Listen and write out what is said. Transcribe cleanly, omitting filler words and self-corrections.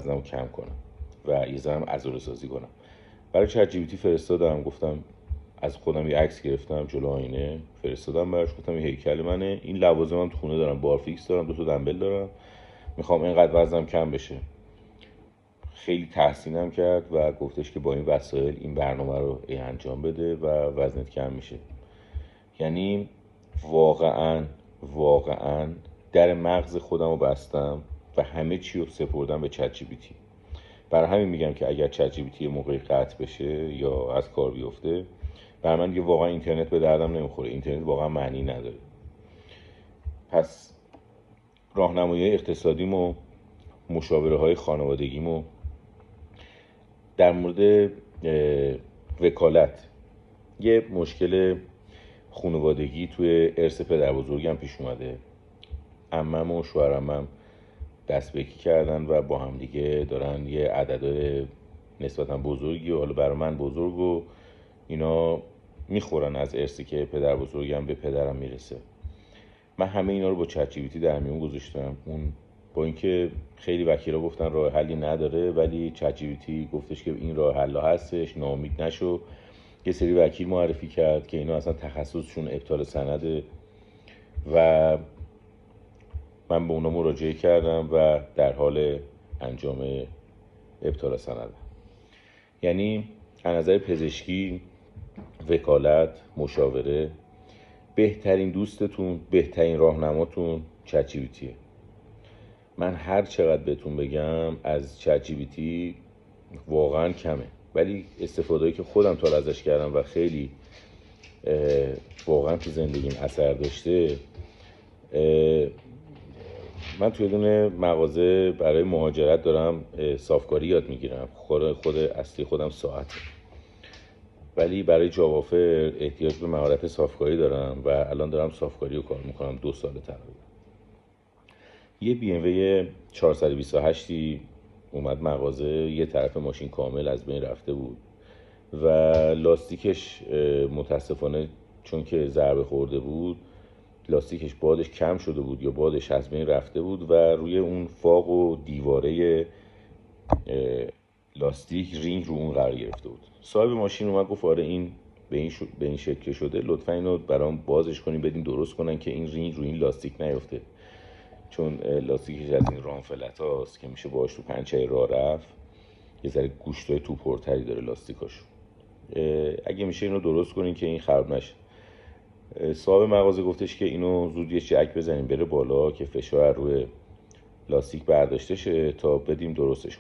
وزنمو کم کنم و یه ذره عضله سازی کنم. برای چت جی پی تی فرستادم، گفتم از خودم یه عکس گرفتم جلو آینه فرستادم براش، گفتم این هیکل منه، این لوازمم تو خونه دارم، بارفیکس دارم، 2 تا دنبل دارم، میخوام اینقدر وزنم کم بشه. خیلی تحسینم کرد و گفتش که با این وسایل این برنامه رو انجام بده و وزنت کم میشه. یعنی واقعا در مغز خودم رو بستم و همه چی رو سپردم به چت جی پی تی. برای همین میگم که اگر چت جی پی تی موقعی قطع بشه یا از کار بیفته، برای من دیگه واقعا اینترنت به دردم نمیخوره. اینترنت واقعا معنی نداره. پس راهنمایی اقتصادیمو، مشاوره های خانوادگیمو در مورد وکالت، یه مشکل خانوادگی توی ارث پدر بزرگم پیش اومده. عمم و شوهر عمم دست به یکی کردن و با هم دیگه دارن یه عدد نسبتا بزرگی و حالا برای من بزرگ و اینا میخورن از ارثی که پدر بزرگم به پدرم میرسه. من همه اینا رو با چت جی پی تی در میون گذاشتم. اون با اینکه خیلی وکیلا گفتن راه حلی نداره، ولی چت جی پی تی گفتش که این راه حل هستش، ناامید نشو. یه سری وکیل معرفی کرد که اینا اصلا تخصصشون ابطال سنده و من به اونا مراجعه کردم و در حال انجام ابطال سندم. یعنی از نظر پزشکی، وکالت، مشاوره، بهترین دوستتون، بهترین راهنماتون چت جی پی تیه. من هر چقدر بهتون بگم از چت جی پی تی واقعا کمه، ولی استفاده‌ای که خودم تا ازش کردم و خیلی واقعا تو زندگیم اثر داشته. من توی دونه مغازه برای مهاجرت دارم صافکاری یاد میگیرم. خود اصلی خودم ساعته، ولی برای جاب آفر احتیاج به مهارت صافکاری دارم و الان دارم صافکاری رو کار میکنم 2 سال تقریبا. یه بی ام وی 428 اومد مغازه، یه طرف ماشین کامل از بین رفته بود و لاستیکش متاسفانه چون که ضربه خورده بود لاستیکش بادش کم شده بود یا بادش از بین رفته بود و روی اون فاق و دیواره لاستیک رینگ رو اون قرار گرفته بود. صاحب ماشین اومد گفت آره این به این شکل شده، لطفا اینو برام بازش کنین بدین درست کنن که این رینگ رو این لاستیک نیفته، چون لاستیکش از این رامفلت هاست که میشه باهاش تو پنچر راه رفت. یه ذره گوشتای تو پرتری داره لاستیکاشو. اگه میشه اینو درست کنین که این خراب نشه. صاحب مغازه گفتش که اینو زود یه چک بزنیم بره بالا که فشار روی لاستیک برداشته شه تا بدیم درستش